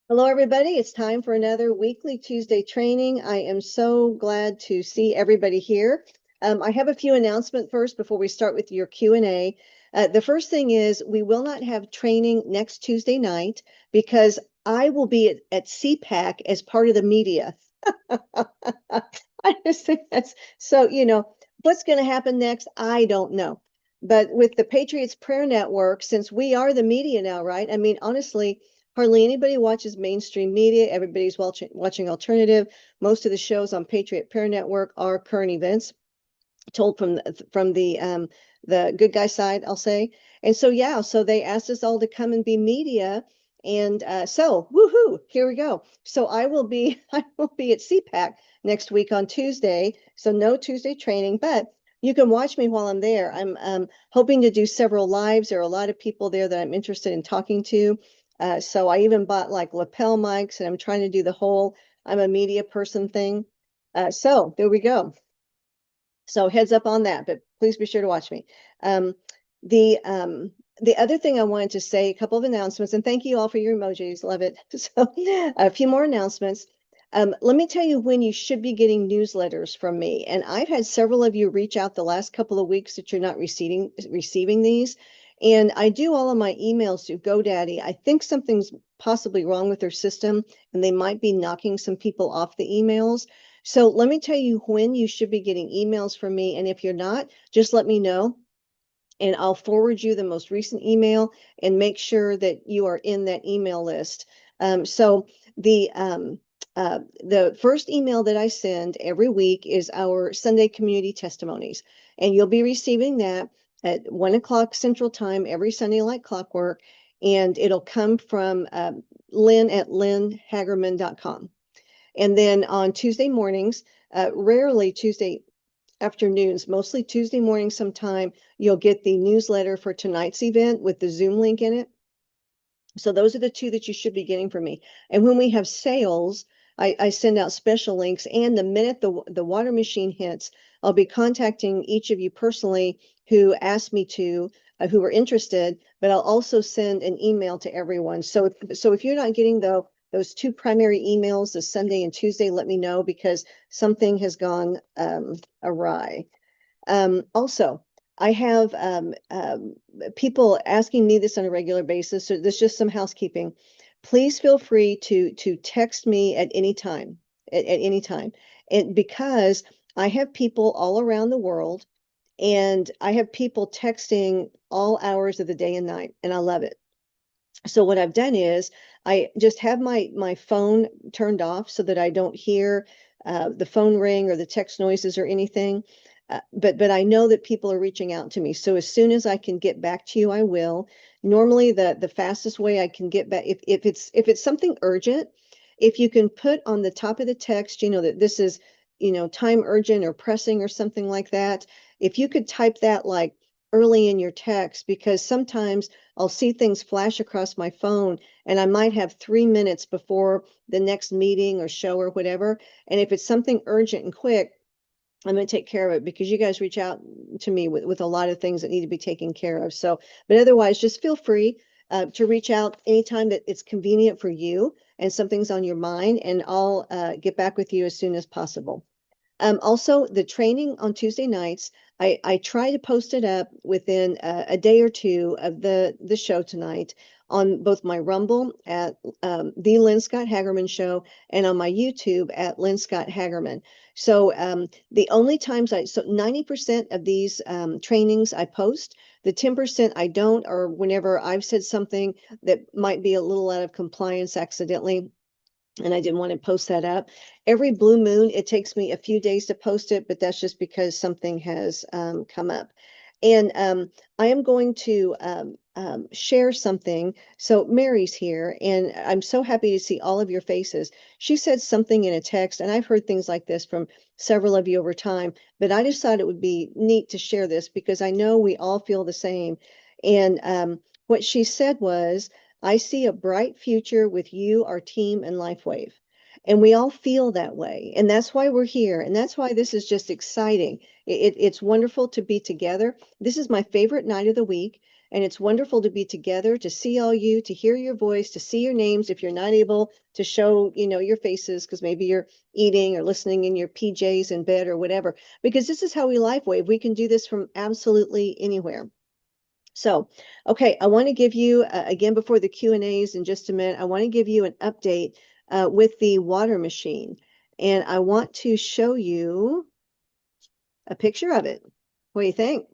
Hello, everybody. It's time for another weekly Tuesday training. I am so glad to see everybody here. I have a few announcements first before we start with your Q&A. The first thing is we will not have training next Tuesday night because I will be at CPAC as part of the media. I just think that's so, what's going to happen next? I don't know. But with the Patriots Prayer Network, since we are the media now, right? I mean, honestly, hardly anybody watches mainstream media. Everybody's watching alternative. Most of the shows on Patriot Prayer Network are current events told from the good guy side, I'll say. And so yeah, so they asked us all to come and be media. And so woohoo, here we go. So I will be I will be at CPAC next week on Tuesday. So no Tuesday training, but you can watch me while I'm there. I'm hoping to do several lives. There are a lot of people there that I'm interested in talking to. So I even bought like lapel mics and I'm trying to do the whole I'm a media person thing. So there we go. So heads up on that, but please be sure to watch me. Um, the um, the other thing I wanted to say, a couple of announcements, and thank you all for your emojis, love it. So a few more announcements. Let me tell you when you should be getting newsletters from me. And I've had several of you reach out the last couple of weeks that you're not receiving these. And I do all of my emails through GoDaddy. I think something's possibly wrong with their system, and they might be knocking some people off the emails. So let me tell you when you should be getting emails from me. And if you're not, just let me know and I'll forward you the most recent email and make sure that you are in that email list. So the first email that I send every week is our Sunday community testimonies, and you'll be receiving that at 1 o'clock Central Time every Sunday like clockwork, and it'll come from Lynne at linnehaggerman.com. And then on Tuesday mornings, rarely Tuesday afternoons, mostly Tuesday morning sometime, you'll get the newsletter for tonight's event with the Zoom link in it. So those are the two that you should be getting from me. And when we have sales, I send out special links. And the minute the water machine hits, I'll be contacting each of you personally who asked me to, who were interested, but I'll also send an email to everyone. So if you're not getting those two primary emails, the Sunday and Tuesday, let me know because something has gone awry. Also, I have people asking me this on a regular basis, so there's just some housekeeping. Please feel free to text me at any time, at any time. And because I have people all around the world and I have people texting all hours of the day and night, and I love it. So what I've done is I just have my phone turned off so that I don't hear the phone ring or the text noises or anything. But I know that people are reaching out to me. So as soon as I can get back to you, I will. Normally the fastest way I can get back if it's something urgent, if you can put on the top of the text, that this is, time urgent or pressing or something like that. If you could type that like early in your text, because sometimes I'll see things flash across my phone and I might have 3 minutes before the next meeting or show or whatever. And if it's something urgent and quick, I'm going to take care of it because you guys reach out to me with a lot of things that need to be taken care of. So, but otherwise, just feel free to reach out anytime that it's convenient for you and something's on your mind, and I'll get back with you as soon as possible. Also, the training on Tuesday nights, I try to post it up within a day or two of the show tonight on both my Rumble at the Lynne Scott Haggerman Show and on my YouTube at Lynne Scott Haggerman. So the only times so 90% of these trainings I post, the 10% I don't, or whenever I've said something that might be a little out of compliance accidentally, and I didn't want to post that up. Every blue moon, it takes me a few days to post it, but that's just because something has come up. And I am going to share something. So Mary's here, and I'm so happy to see all of your faces. She said something in a text, and I've heard things like this from several of you over time, but I just thought it would be neat to share this because I know we all feel the same. And what she said was, I see a bright future with you, our team, and LifeWave. And we all feel that way. And that's why we're here. And that's why this is just exciting. It's wonderful to be together. This is my favorite night of the week And it's wonderful to be together, to see all you, to hear your voice, to see your names if you're not able to show, your faces, because maybe you're eating or listening in your PJs in bed or whatever, because this is how we LifeWave. We can do this from absolutely anywhere. So, okay, I want to give you, again, before the Q&As in just a minute, I want to give you an update with the water machine. And I want to show you a picture of it. What do you think?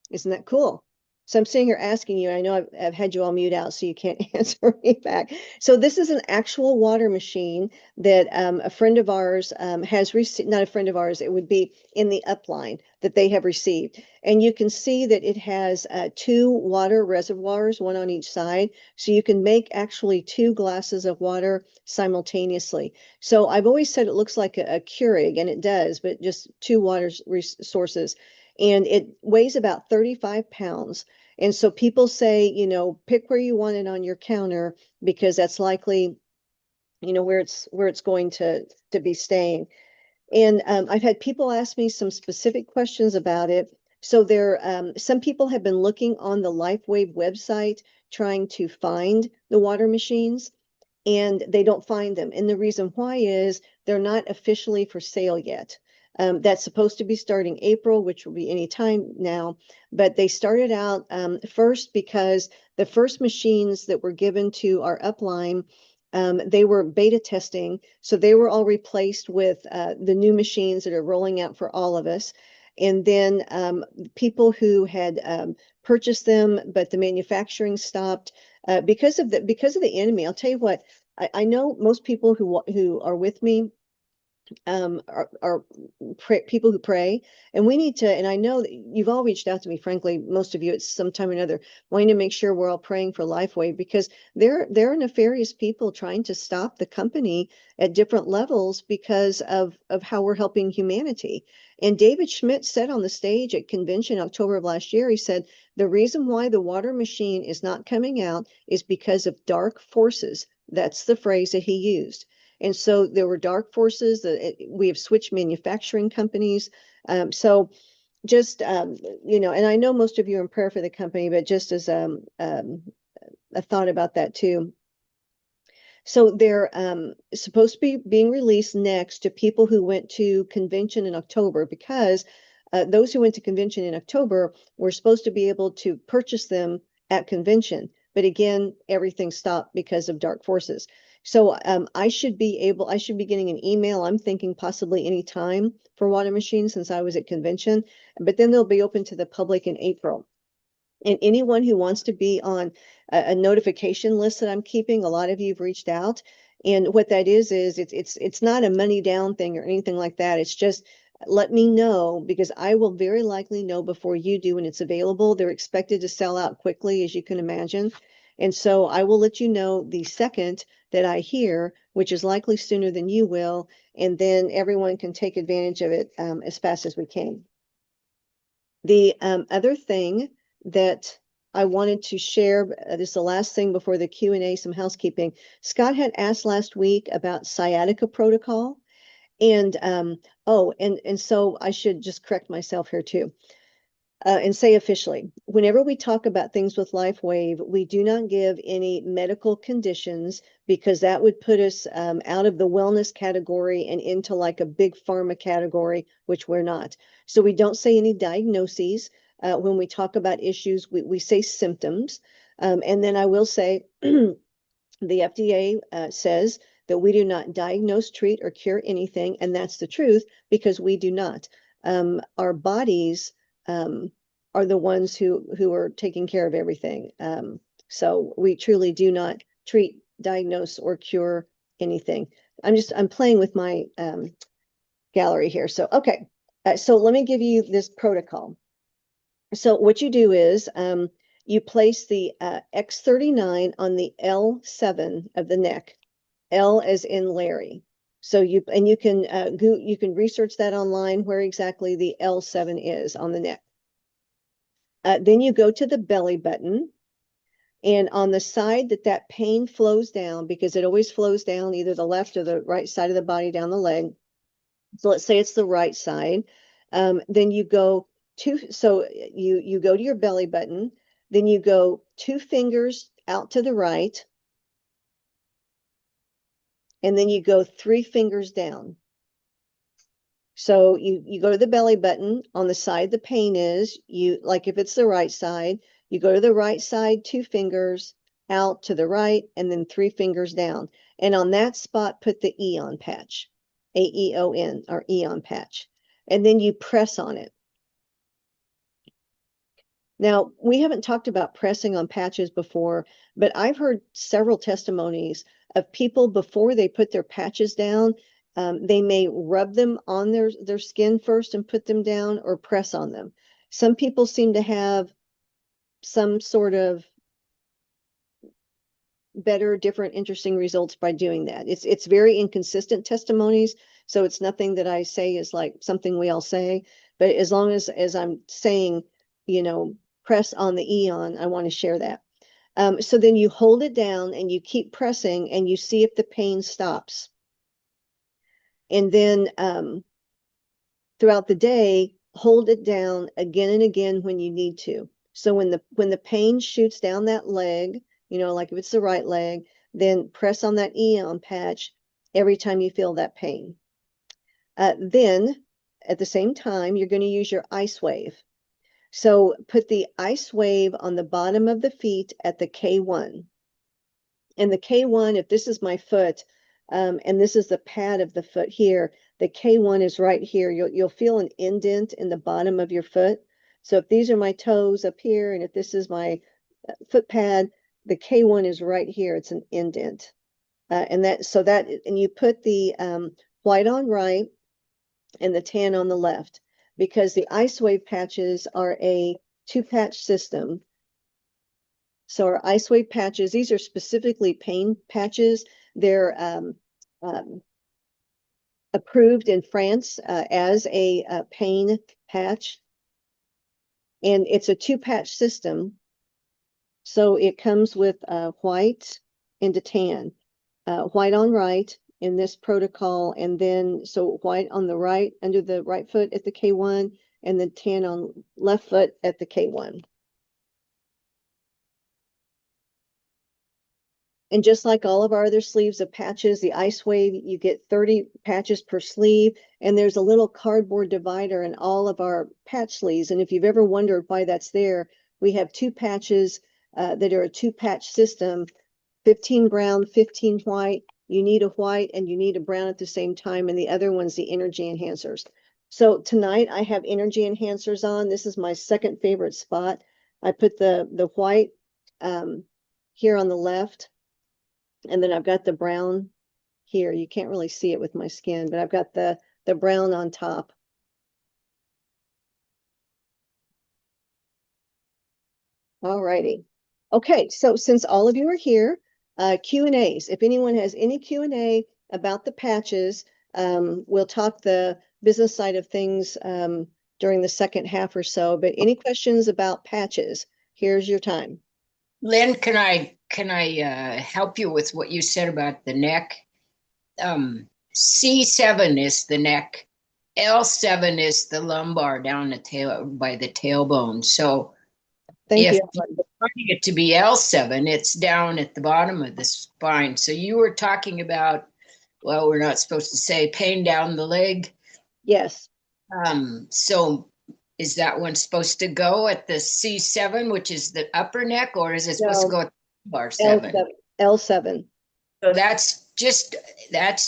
Isn't that cool? So I'm sitting here asking you, I know I've had you all mute out so you can't answer me back. So this is an actual water machine that a friend of ours has received, not a friend of ours, it would be in the upline that they have received. And you can see that it has 2 water reservoirs, one on each side. So you can make actually 2 glasses of water simultaneously. So I've always said it looks like a Keurig, and it does, but just 2 water sources. And it weighs about 35 pounds. And so people say, pick where you want it on your counter, because that's likely, where it's going to be staying. And I've had people ask me some specific questions about it. So some people have been looking on the LifeWave website trying to find the water machines, and they don't find them. And the reason why is they're not officially for sale yet. That's supposed to be starting April, which will be any time now. But they started out first because the first machines that were given to our upline, they were beta testing. So they were all replaced with the new machines that are rolling out for all of us. And then people who had purchased them, but the manufacturing stopped because of the enemy. I'll tell you what, I know most people who are with me are people who pray, and we need to, and I know that you've all reached out to me, frankly, most of you at some time or another, wanting to make sure we're all praying for LifeWave, because there are nefarious people trying to stop the company at different levels because of how we're helping humanity. And David Schmidt said on the stage at convention October of last year, he said, the reason why the water machine is not coming out is because of dark forces. That's the phrase that he used. And so there were dark forces. We have switched manufacturing companies. So just, and I know most of you are in prayer for the company, but just as a thought about that too. So they're supposed to be being released next to people who went to convention in October, because those who went to convention in October were supposed to be able to purchase them at convention. But again, everything stopped because of dark forces. So I should be getting an email, I'm thinking possibly any time, for water machines, since I was at convention, but then they'll be open to the public in April. And anyone who wants to be on a notification list that I'm keeping, a lot of you have reached out. And what that is it's not a money down thing or anything like that. It's just, let me know, because I will very likely know before you do when it's available. They're expected to sell out quickly, as you can imagine. And so I will let you know the second that I hear, which is likely sooner than you will, and then everyone can take advantage of it as fast as we can. The other thing that I wanted to share, this is the last thing before the Q&A, some housekeeping. Scott had asked last week about sciatica protocol. And and so I should just correct myself here too. And say officially, whenever we talk about things with LifeWave, we do not give any medical conditions, because that would put us out of the wellness category and into like a big pharma category, which we're not. So we don't say any diagnoses. When we talk about issues, we say symptoms. And then I will say, the FDA says that we do not diagnose, treat, or cure anything. And that's the truth, because we do not. Our bodies are the ones who are taking care of everything. So we truly do not treat, diagnose, or cure anything. I'm playing with my gallery here. So, okay. So let me give you this protocol. So what you do is you place the X39 on the L7 of the neck, L as in Larry. So you can research that online, where exactly the L7 is on the neck. Then you go to the belly button, and on the side that pain flows down, because it always flows down either the left or the right side of the body, down the leg. So let's say it's the right side. Then you go to your belly button. Then you go 2 fingers out to the right, and then you go 3 fingers down. So you go to the belly button on the side the pain is, like if it's the right side, you go to the right side 2 fingers out to the right, and then 3 fingers down. And on that spot, put the Eon patch, AEON, or Eon patch. And then you press on it. Now, we haven't talked about pressing on patches before, but I've heard several testimonies of people before they put their patches down. They may rub them on their skin first and put them down, or press on them. Some people seem to have some sort of better, different, interesting results by doing that. It's very inconsistent testimonies, so it's nothing that I say is like something we all say. But as long as I'm saying, press on the Eon, I want to share that. So then you hold it down and you keep pressing and you see if the pain stops. And then throughout the day, hold it down again and again when you need to. So when the pain shoots down that leg, like if it's the right leg, then press on that Eon patch every time you feel that pain. Then at the same time, you're going to use your ice wave. So put the ice wave on the bottom of the feet at the K1. And the K1, if this is my foot, and this is the pad of the foot here, the K1 is right here. You'll feel an indent in the bottom of your foot. So if these are my toes up here, and if this is my foot pad, the K1 is right here. It's an indent. And you put the white on right and the tan on the left, because the ice wave patches are a 2-patch system. So our ice wave patches, these are specifically pain patches. They're approved in France as a pain patch. And it's a 2-patch system. So it comes with white and a tan. White on right in this protocol, and then so white on the right under the right foot at the K1, and then tan on left foot at the K1. And just like all of our other sleeves of patches, the ice wave, you get 30 patches per sleeve, and there's a little cardboard divider in all of our patch sleeves. And if you've ever wondered why that's there, we have 2 patches that are a 2-patch system, 15 brown, 15 white. You need a white and you need a brown at the same time, and the other one's the energy enhancers. So tonight I have energy enhancers on. This is my second favorite spot. I put the white here on the left, and then I've got the brown here. You can't really see it with my skin, but I've got the brown on top. All righty. Okay, so since all of you are here, Q&As. If anyone has any Q&A about the patches, we'll talk the business side of things during the second half or so. But any questions about patches, here's your time. Lynn, can I help you with what you said about the neck? C7 is the neck. L7 is the lumbar down the tail by the tailbone. So Thank if you. you're wanting it to be L7, it's down at the bottom of the spine. So you were talking about, well, we're not supposed to say pain down the leg. Yes. So is that one supposed to go at the C7, which is the upper neck, or is it supposed to go at the lumbar 7? L7. So that's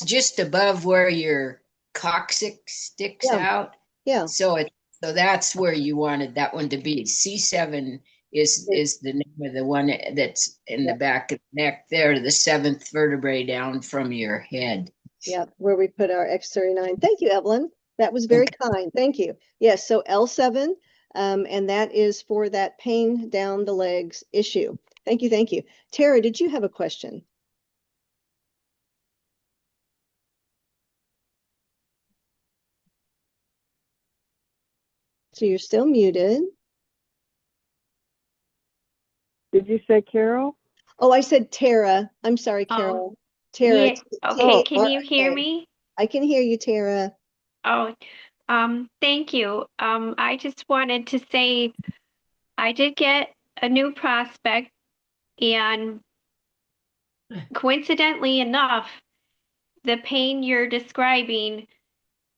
just above where your coccyx sticks out. Yeah. So that's where you wanted that one to be. C7 is the name of the one that's in the back of the neck there, the 7th vertebrae down from your head. Yeah, where we put our X39. Thank you, Evelyn. That was very kind. Thank you. Yes, so L7, and that is for that pain down the legs issue. Thank you, thank you. Tara, did you have a question? So you're still muted. Did you say Carol? Oh, I said Tara. I'm sorry, Carol. Tara. Yeah. Okay, can you hear me? I can hear you, Tara. Oh, thank you. I just wanted to say I did get a new prospect, and coincidentally enough, the pain you're describing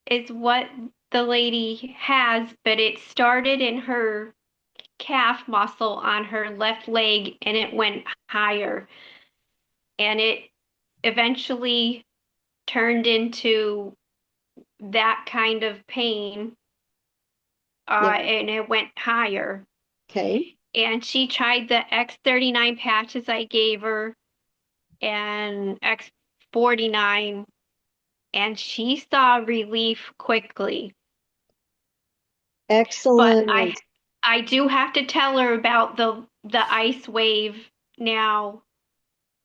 is what the lady has, but it started in her calf muscle on her left leg and it went higher. And it eventually turned into that kind of pain, Yeah. and it went higher. Okay. And she tried the X39 patches I gave her and X49, and she saw relief quickly. But Excellent. I do have to tell her about the ice wave now,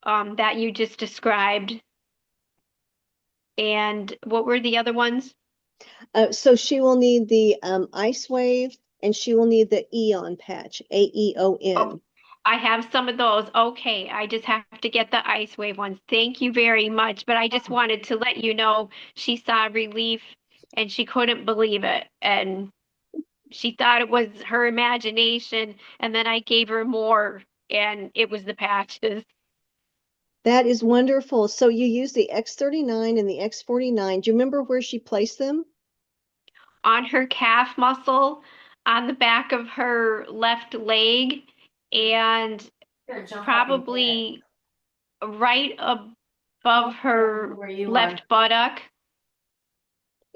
that you just described. And what were the other ones? So she will need the ice wave, and she will need the Eon patch, AEON. Oh, I have some of those. Okay, I just have to get the ice wave ones. Thank you very much. But I just wanted to let you know she saw relief and she couldn't believe it. And she thought it was her imagination. And then I gave her more, and it was the patches. That is wonderful. So you use the X39 and the X49. Do you remember where she placed them? On her calf muscle, on the back of her left leg, and probably right above her left buttock.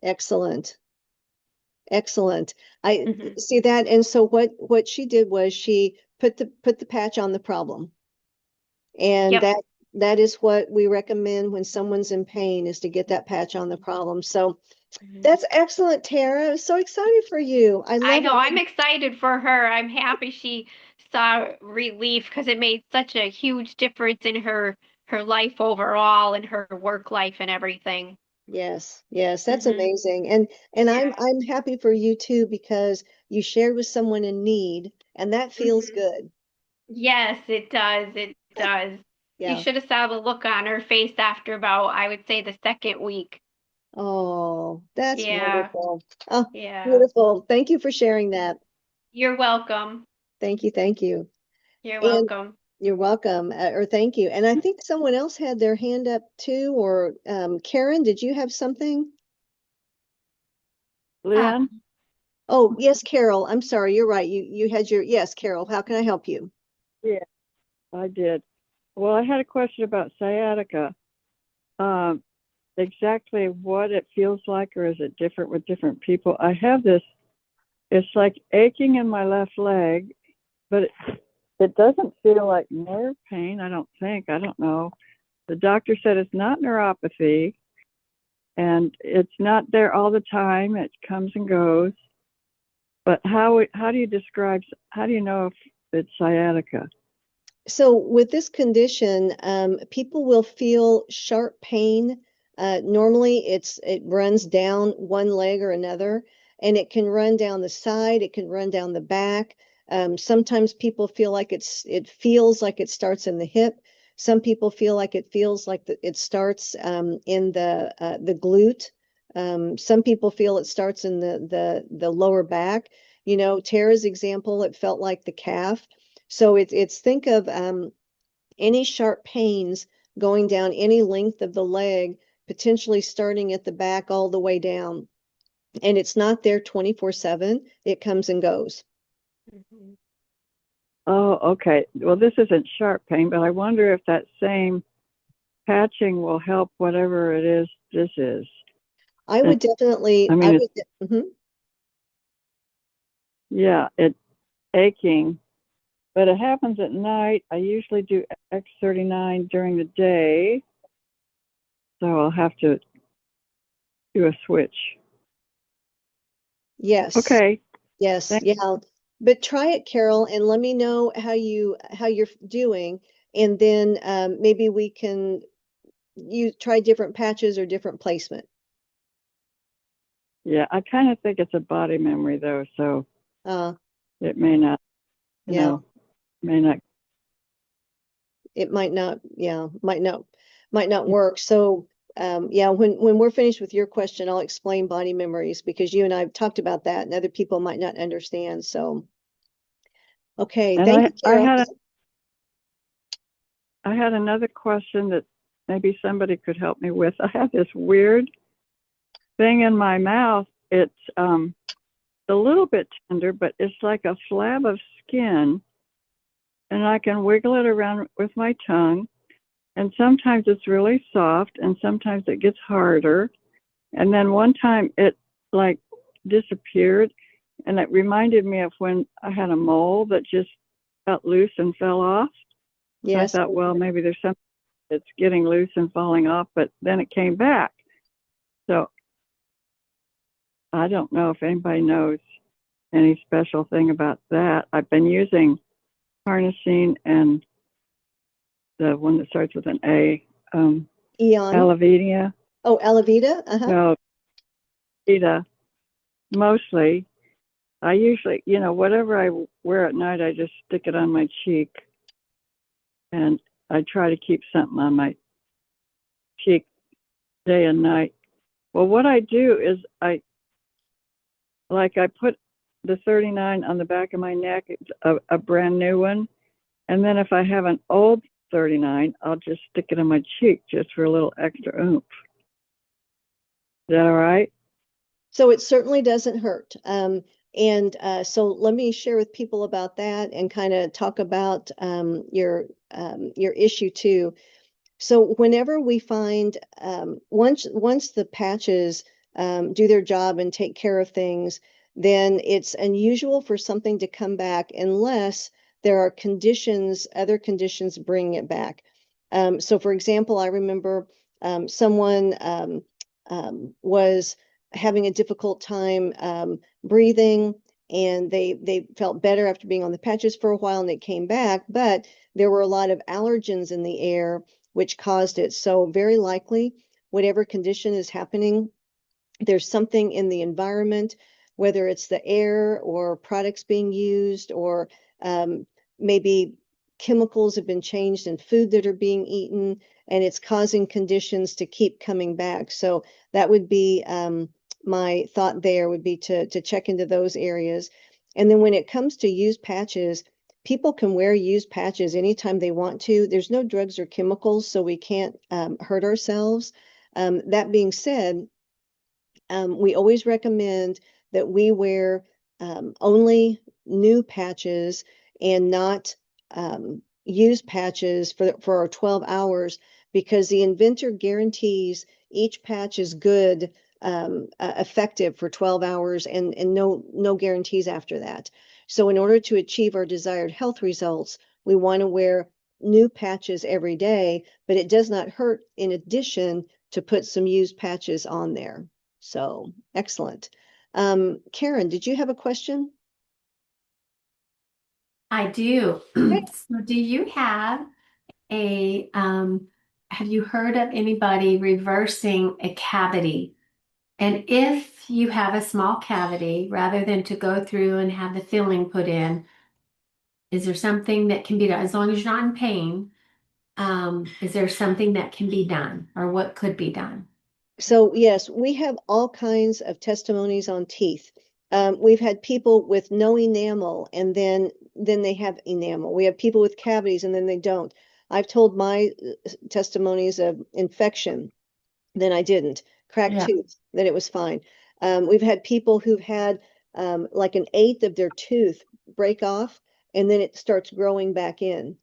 Excellent. Excellent. I Mhm. see that. And so what she did was she put the patch on the problem. And Yep. that is what we recommend when someone's in pain, is to get that patch on the problem. So that's excellent, Tara. I'm so excited for you. I I love know, it. I'm excited for her. I'm happy she saw relief because it made such a huge difference in her life overall and her work life and everything. Yes, yes, that's Mhm. amazing. And I'm happy for you too, because you shared with someone in need, and that feels Mhm. good. Yes, it does. It does. You Yeah. should have saw the look on her face after about, I would say, the second week. Oh, that's Yeah, wonderful. Oh, yeah. beautiful. Thank you for sharing that. You're welcome. Thank you, thank you. You're And welcome. you're welcome, or thank you. And I think someone else had their hand up too, or Karen, did you have something? Lynn? Oh, yes, Carol. I'm sorry. You're right. You had your, yes, Carol. How can I help you? Yeah, I did. Well, I had a question about sciatica. Um, exactly what it feels like, or is it different with different people? I have this, it's like aching in my left leg, but it doesn't feel like nerve pain, I don't think. I don't know. The doctor said it's not neuropathy, and it's not there all the time. It comes and goes. But how do you describe, how do you know if it's sciatica? So with this condition, people will feel sharp pain. Normally it runs down one leg or another, and it can run down the side, it can run down the back. Sometimes people feel like it feels like it starts in the hip. Some people feel like it feels like it starts in the glute. Some people feel it starts in the lower back. You know, Tara's example, it felt like the calf. So it's think of any sharp pains going down any length of the leg, potentially starting at the back all the way down. And it's not there 24/7. It comes and goes. Mhm. Oh, okay. Well, this isn't sharp pain, but I wonder if that same patching will help whatever it is this is. I would definitely, I mean, it's, mhm. yeah, it's aching, but it happens at night. I usually do X39 during the day, so I'll have to do a switch. Yes, Okay. yes, Thank yeah. But try it, Carol, and let me know how you're doing, and then maybe we can you try different patches or different placement. Yeah, I kind of think it's a body memory though, so Uh, it may not, yeah. may not. It might not, yeah, might not work. So yeah, when we're finished with your question, I'll explain body memories, because you and I have talked about that and other people might not understand. So Okay, And thank you, Carol. I had another question that maybe somebody could help me with. I have this weird thing in my mouth. It's a little bit tender, but it's like a flab of skin, and I can wiggle it around with my tongue. And sometimes it's really soft, and sometimes it gets harder. And then one time it like disappeared, and it reminded me of when I had a mole that just got loose and fell off. Yes. So I thought, well, maybe there's something that's getting loose and falling off, but then it came back. So I don't know if anybody knows any special thing about that. I've been using harnessing and the one that starts with an A, Eon. Alavida. Oh, Alavida? Uh-huh. No, Alavida, mostly. I usually, whatever I wear at night, I just stick it on my cheek. And I try to keep something on my cheek day and night. Well, what I do is I put the 39 on the back of my neck, a brand new one. And then if I have an old 39, I'll just stick it on my cheek just for a little extra oomph. Is that all right? So it certainly doesn't hurt. So let me share with people about that and kind of talk about your issue too. So whenever we find once the patches do their job and take care of things, then it's unusual for something to come back unless there are other conditions bringing it back. So for example, I remember someone was having a difficult time breathing, and they felt better after being on the patches for a while, and they came back, but there were a lot of allergens in the air which caused it. So very likely, whatever condition is happening, there's something in the environment, whether it's the air or products being used, or maybe chemicals have been changed in food that are being eaten, and it's causing conditions to keep coming back. So that would be my thought there, would be to check into those areas. And then when it comes to used patches, people can wear used patches anytime they want to. There's no drugs or chemicals, so we can't hurt ourselves. That being said, we always recommend that we wear only new patches and not used patches for our 12 hours, because the inventor guarantees each patch is good, effective for 12 hours, and no guarantees after that. So in order to achieve our desired health results, we want to wear new patches every day, but it does not hurt, in addition, to put some used patches on there. So excellent. Karen, did you have a question? I do. So do you have have you heard of anybody reversing a cavity? And if you have a small cavity, rather than to go through and have the filling put in, is there something that can be done? As long as you're not in pain, is there something that can be done, or what could be done? So yes, we have all kinds of testimonies on teeth. We've had people with no enamel, and then they have enamel. We have people with cavities, and then they don't. I've told my testimonies of infection, then I didn't. Cracked tooth, then it was fine. We've had people who've had like an eighth of their tooth break off, and then it starts growing back in.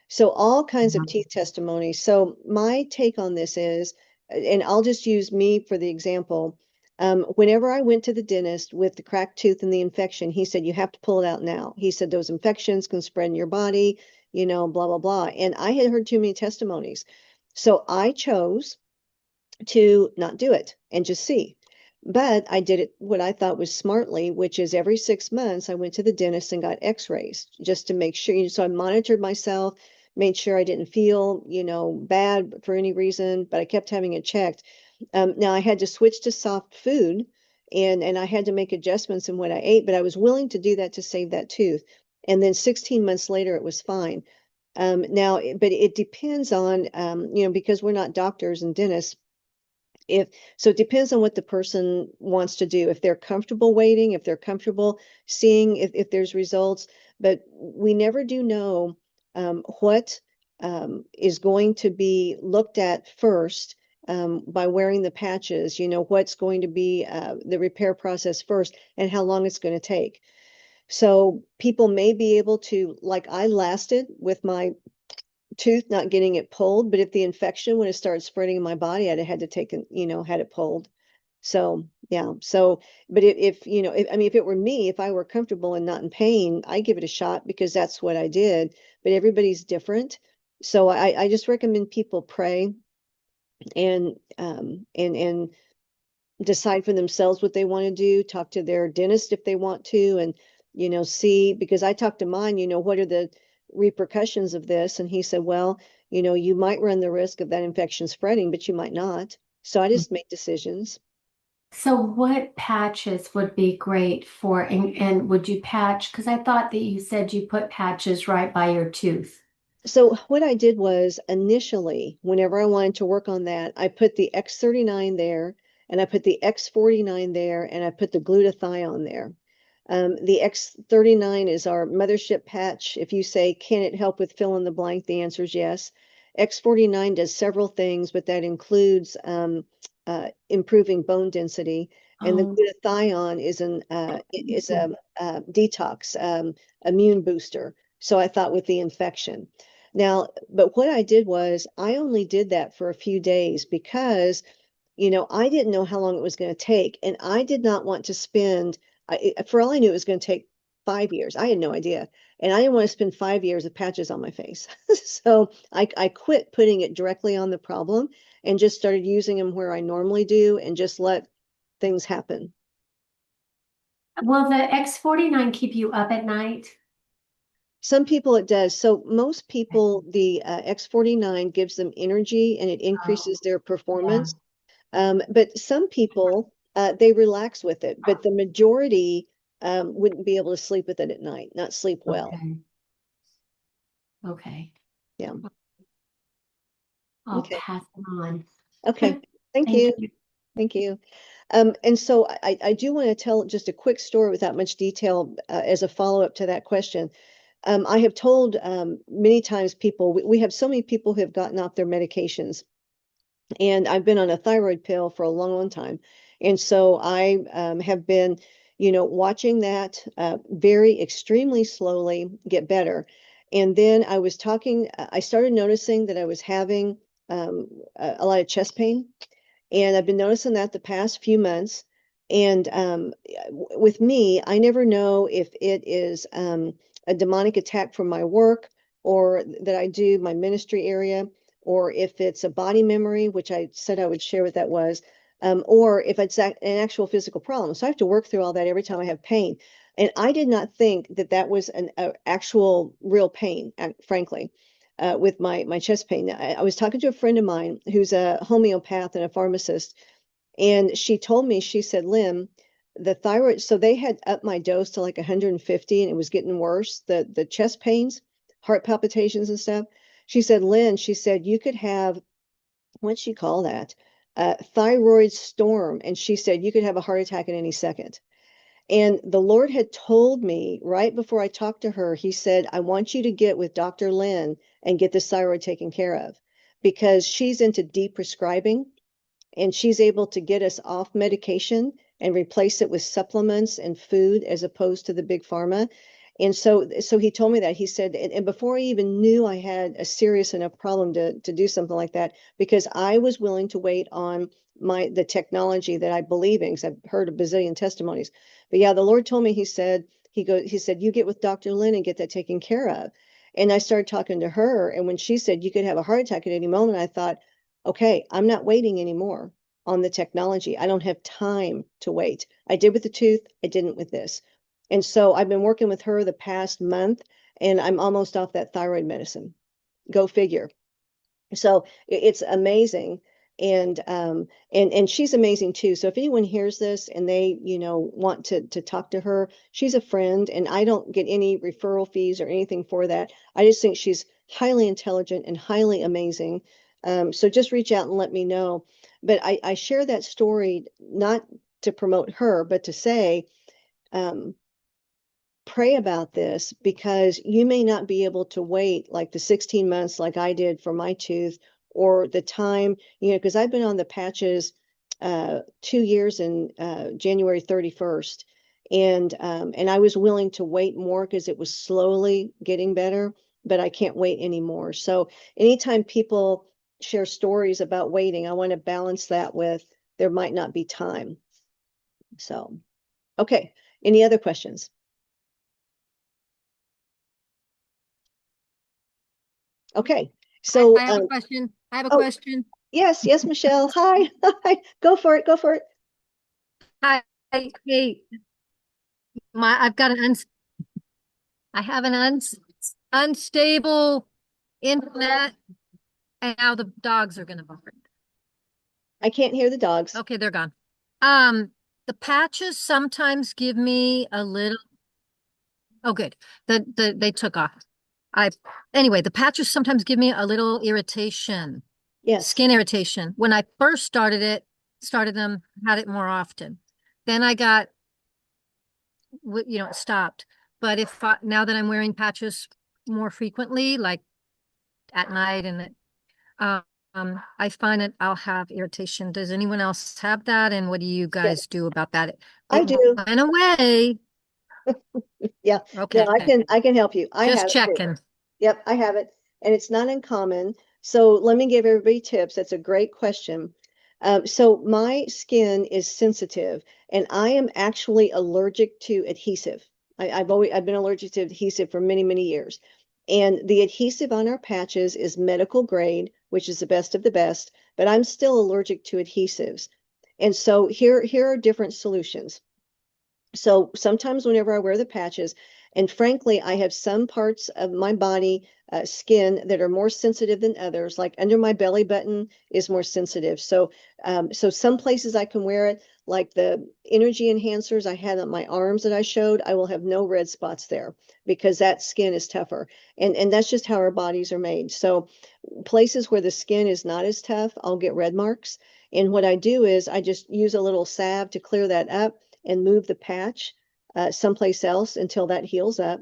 So all kinds of teeth testimonies. So my take on this is, and I'll just use me for the example. Whenever I went to the dentist with the cracked tooth and the infection, he said, you have to pull it out now. He said, those infections can spread in your body, blah, blah, blah. And I had heard too many testimonies. So I chose to not do it and just see. But I did it what I thought was smartly, which is every 6 months I went to the dentist and got x-rays just to make sure. So I monitored myself, made sure I didn't feel, bad for any reason, but I kept having it checked. Now I had to switch to soft food, and I had to make adjustments in what I ate, but I was willing to do that to save that tooth. And then 16 months later, it was fine. Now, but it depends on, because we're not doctors and dentists. So it depends on what the person wants to do. If they're comfortable waiting, if they're comfortable seeing if there's results. but we never do know what is going to be looked at first by wearing the patches, what's going to be the repair process first and how long it's going to take. So people may be able to, like I lasted with my tooth not getting it pulled, but if the infection, when it started spreading in my body, I'd have had to take it, had it pulled. So yeah. So, but if if it were me, if I were comfortable and not in pain, I give it a shot because that's what I did. But everybody's different. So I just recommend people pray and decide for themselves what they want to do, talk to their dentist if they want to, and see, because I talked to mine, what are the repercussions of this? And he said, well, you might run the risk of that infection spreading, but you might not. So I just make decisions. So what patches would be great for, and would you patch? Because I thought that you said you put patches right by your tooth. So what I did was initially, whenever I wanted to work on that, I put the X39 there, and I put the X49 there, and I put the glutathione there. The X39 is our mothership patch. If you say, can it help with fill in the blank? The answer is yes. X49 does several things, but that includes improving bone density. And the glutathione is a detox, immune booster. So I thought with the infection. Now, but what I did was I only did that for a few days because, I didn't know how long it was going to take. And I did not want to spend, for all I knew, it was going to take 5 years. I had no idea. And I didn't want to spend 5 years of patches on my face. So I quit putting it directly on the problem and just started using them where I normally do and just let things happen. Will the X49 keep you up at night? Some people it does. So most people, the X49 gives them energy and it increases their performance. But some people, they relax with it, but the majority wouldn't be able to sleep with it at night, not sleep well. Okay. Yeah. I'll pass it on. Okay. Thank you. Thank you. And so I do want to tell just a quick story without much detail as a follow-up to that question. I have told many times people, we have so many people who have gotten off their medications, and I've been on a thyroid pill for a long, long time. And so I have been, watching that very extremely slowly get better. And then I started noticing that I was having a lot of chest pain. And I've been noticing that the past few months. And with me, I never know if it is a demonic attack from my work or that I do my ministry area, or if it's a body memory, which I said I would share what that was, or if it's an actual physical problem. So I have to work through all that every time I have pain. And I did not think that that was an actual real pain, frankly. With my chest pain. I was talking to a friend of mine who's a homeopath and a pharmacist, and she told me, she said, Lynn, the thyroid, so they had upped my dose to like 150 and it was getting worse, the chest pains, heart palpitations and stuff. She said, Lynn, she said, you could have, what'd she call that? Thyroid storm. And she said, you could have a heart attack at any second. And the Lord had told me right before I talked to her, he said, I want you to get with Dr. Lynn and get this thyroid taken care of, because she's into deep prescribing and she's able to get us off medication and replace it with supplements and food as opposed to the big pharma. And so he told me that. He said, and before I even knew I had a serious enough problem to do something like that, because I was willing to wait on the technology that I believe in, because I've heard a bazillion testimonies. But yeah, the Lord told me, he said, you get with Dr. Lynn and get that taken care of. And I started talking to her. And when she said you could have a heart attack at any moment, I thought, okay, I'm not waiting anymore on the technology. I don't have time to wait. I did with the tooth. I didn't with this. And so I've been working with her the past month, and I'm almost off that thyroid medicine. Go figure. So it's amazing. And she's amazing too. So if anyone hears this and they, want to talk to her, she's a friend, and I don't get any referral fees or anything for that. I just think she's highly intelligent and highly amazing. So just reach out and let me know. But I share that story not to promote her, but to say, pray about this, because you may not be able to wait like the 16 months like I did for my tooth, or the time, because I've been on the patches 2 years in January 31st. And I was willing to wait more because it was slowly getting better, but I can't wait anymore. So anytime people share stories about waiting, I want to balance that with there might not be time. So, okay. Any other questions? Okay. So I have a question. I have a oh, question. yes, Michelle. Hi. Hi. Go for it. Go for it. Hi. Hey, I've got I have an unstable internet, and now the dogs are going to bark. I can't hear the dogs. Okay, they're gone. The patches sometimes give me a little. Oh, good. They took off. Anyway, the patches sometimes give me a little irritation. Yes. Skin irritation. When I first started them, had it more often. Then I got, it stopped. But now that I'm wearing patches more frequently, like at night, and I find that I'll have irritation. Does anyone else have that? And what do you guys do about that? I do. Went away. Yeah. Okay. No, I can help you. I Just have checking. it. Yep, I have it. And it's not uncommon. So let me give everybody tips. That's a great question. So my skin is sensitive, and I am actually allergic to adhesive. I've been allergic to adhesive for many, many years. And the adhesive on our patches is medical grade, which is the best of the best, but I'm still allergic to adhesives. And so here are different solutions. So sometimes whenever I wear the patches, and frankly, I have some parts of my body skin that are more sensitive than others, like under my belly button is more sensitive. So some places I can wear it, like the energy enhancers I had on my arms that I showed, I will have no red spots there because that skin is tougher. And that's just how our bodies are made. So places where the skin is not as tough, I'll get red marks. And what I do is I just use a little salve to clear that up and move the patch someplace else until that heals up.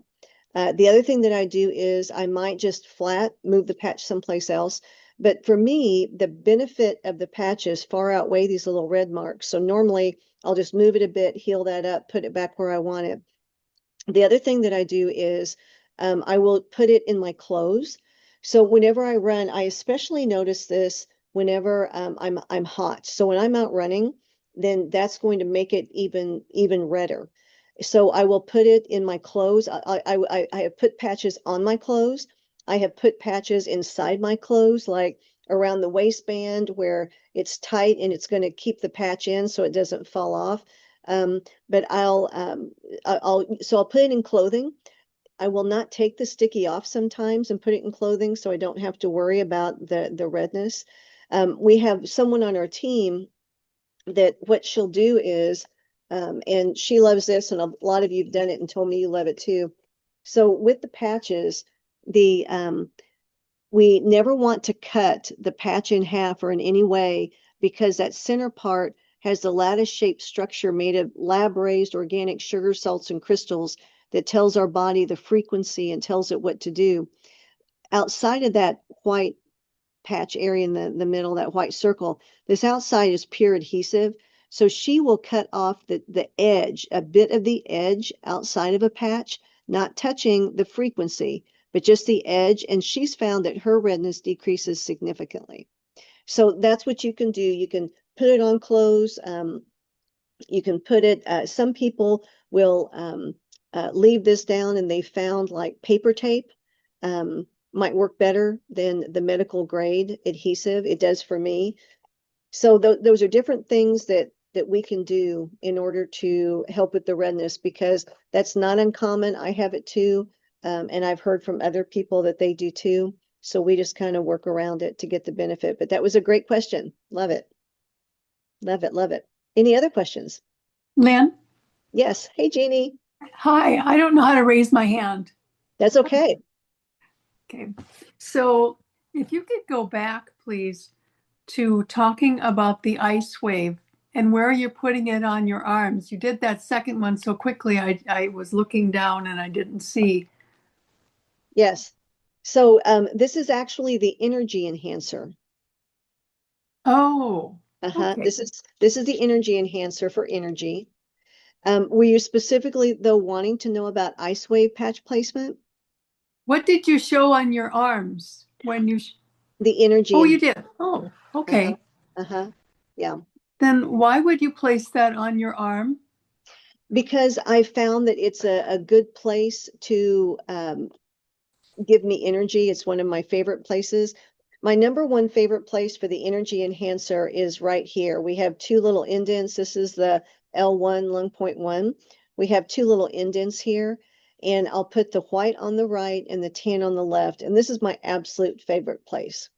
The other thing that I do is I might just flat move the patch someplace else. But for me, the benefit of the patches far outweigh these little red marks. So normally I'll just move it a bit, heal that up, put it back where I want it. The other thing that I do is I will put it in my clothes. So whenever I run, I especially notice this whenever I'm hot. So when I'm out running, then that's going to make it even redder. So I will put it in my clothes. I have put patches on my clothes. I have put patches inside my clothes, like around the waistband where it's tight and it's going to keep the patch in so it doesn't fall off. But I'll put it in clothing. I will not take the sticky off sometimes and put it in clothing so I don't have to worry about the redness. We have someone on our team that what she'll do is, and she loves this, and a lot of you've done it and told me you love it too. So with the patches, we never want to cut the patch in half or in any way, because that center part has the lattice-shaped structure made of lab-raised organic sugar, salts, and crystals that tells our body the frequency and tells it what to do. Outside of that white patch area in the middle, that white circle, this outside is pure adhesive. So she will cut off the edge, a bit of the edge outside of a patch, not touching the frequency, but just the edge. And she's found that her redness decreases significantly. So that's what you can do. You can put it on clothes. You can put it, some people will leave this down, and they found like paper tape might work better than the medical grade adhesive. It does for me. So those are different things that we can do in order to help with the redness, because that's not uncommon. I have it too. And I've heard from other people that they do too. So we just kind of work around it to get the benefit. But that was a great question. Love it. Love it. Love it. Any other questions? Lynn? Yes. Hey, Jeannie. Hi, I don't know how to raise my hand. That's okay. Okay, so if you could go back, please, to talking about the ice wave and where you're putting it on your arms. You did that second one so quickly, I was looking down and I didn't see. Yes. So this is actually the energy enhancer. Oh, Uh-huh. okay. This is the energy enhancer for energy. Were you specifically though wanting to know about ice wave patch placement? What did you show on your arms when you? The energy. Oh, you did. Oh, okay. Uh-huh. Yeah. Then why would you place that on your arm? Because I found that it's a good place to give me energy. It's one of my favorite places. My number one favorite place for the energy enhancer is right here. We have two little indents. This is the L1 lung point 1. We have two little indents here, and I'll put the white on the right and the tan on the left. And this is my absolute favorite place.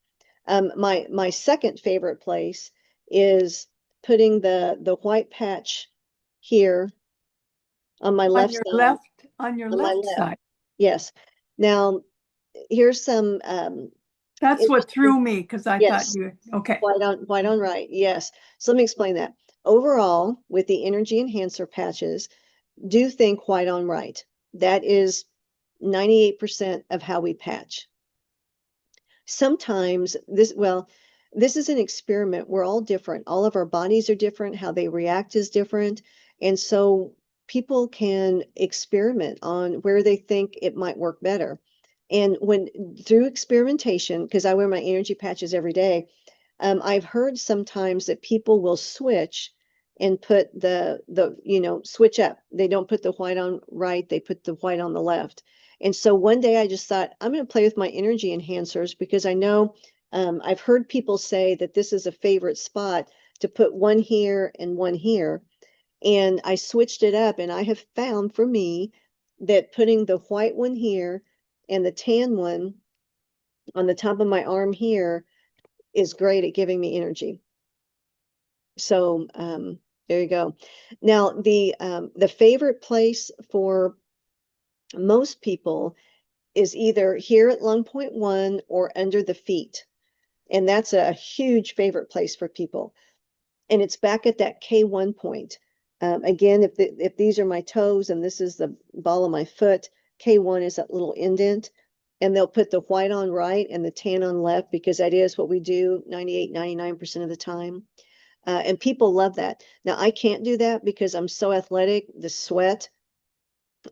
My second favorite place is putting the white patch here on my left side. On your On my left left. side. Yes. Now, here's some That's what threw me because I Yes. thought you, okay. white on right. Yes. So let me explain that. Overall, with the energy enhancer patches, do think white on right. That is 98% of how we patch. Sometimes this is an experiment. We're all different. All of our bodies are different. How they react is different. And so people can experiment on where they think it might work better. And when through experimentation, because I wear my energy patches every day, I've heard sometimes that people will switch and put switch up. They don't put the white on right, they put the white on the left. And so one day I just thought, I'm going to play with my energy enhancers because I know I've heard people say that this is a favorite spot to put one here and one here. And I switched it up, and I have found for me that putting the white one here and the tan one on the top of my arm here is great at giving me energy. So there you go. Now the favorite place for most people is either here at lung point 1 or under the feet. And that's a huge favorite place for people. And it's back at that K1 point. Again, if these are my toes and this is the ball of my foot, K1 is that little indent. And they'll put the white on right and the tan on left because that is what we do 98, 99% of the time. And people love that. Now, I can't do that because I'm so athletic, the sweat.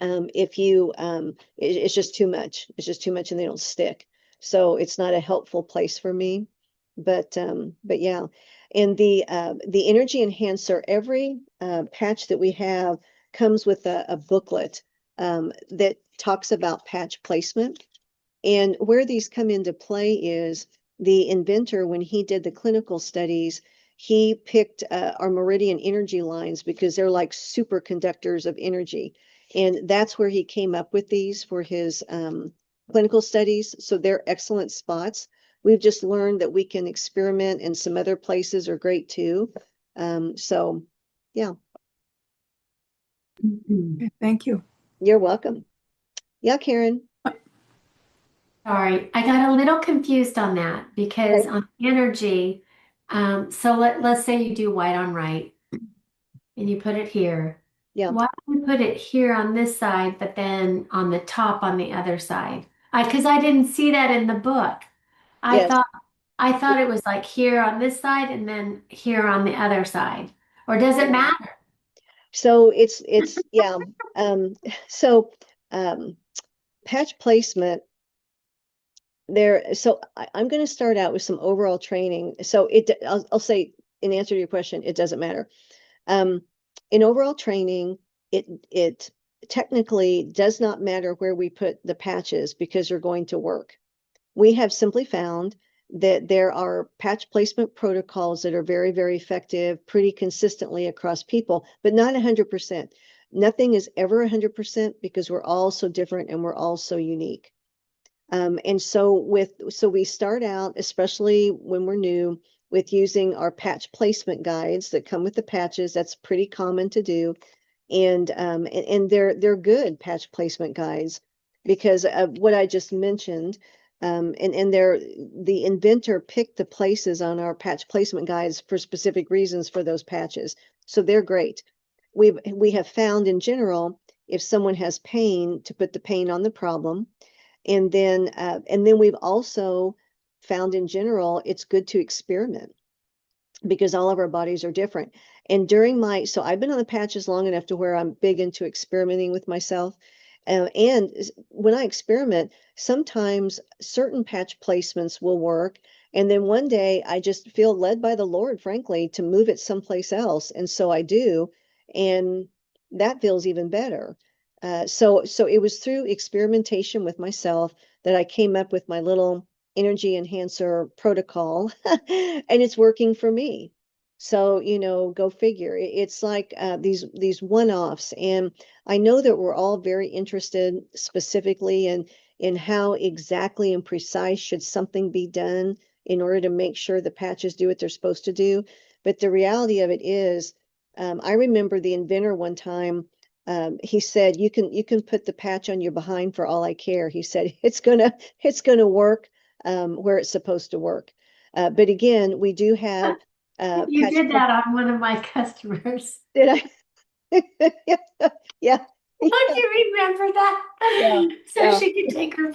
It's just too much. It's just too much and they don't stick. So it's not a helpful place for me. But yeah. And the energy enhancer, every patch that we have comes with a booklet that talks about patch placement. And where these come into play is the inventor, when he did the clinical studies, he picked our meridian energy lines because they're like superconductors of energy. And that's where he came up with these for his clinical studies. So they're excellent spots. We've just learned that we can experiment, and some other places are great too. So, yeah. Okay, thank you. You're welcome. Yeah, Karen. Sorry, I got a little confused on that because Okay. on energy, so let's say you do white on right and you put it here. Yeah. Why do you put it here on this side, but then on the top on the other side? Because I didn't see that in the book. Yes. I thought it was like here on this side and then here on the other side. Or does it matter? So it's yeah. So patch placement there. So I'm going to start out with some overall training. So I'll say in answer to your question, it doesn't matter. In overall training, it technically does not matter where we put the patches because they're going to work. We have simply found that there are patch placement protocols that are very, very effective pretty consistently across people, but not 100%. Nothing is ever 100% because we're all so different and we're all so unique. And so we start out, especially when we're new, with using our patch placement guides that come with the patches. That's pretty common to do. And they're good patch placement guides because of what I just mentioned. And the inventor picked the places on our patch placement guides for specific reasons for those patches. So they're great. We have found in general, if someone has pain, to put the pain on the problem. And then we've also found in general, it's good to experiment because all of our bodies are different. And so I've been on the patches long enough to where I'm big into experimenting with myself. And when I experiment, sometimes certain patch placements will work. And then one day I just feel led by the Lord, frankly, to move it someplace else. And so I do. And that feels even better. So it was through experimentation with myself that I came up with my little energy enhancer protocol, and it's working for me. So, go figure. It's like these one-offs. And I know that we're all very interested specifically in how exactly and precise should something be done in order to make sure the patches do what they're supposed to do. But the reality of it is, I remember the inventor one time, he said, you can put the patch on your behind for all I care. He said, it's gonna work where it's supposed to work. But again, we do have You patch. did that on one of my customers. Did I? Yeah. Don't you remember that? Yeah, So yeah. she could take her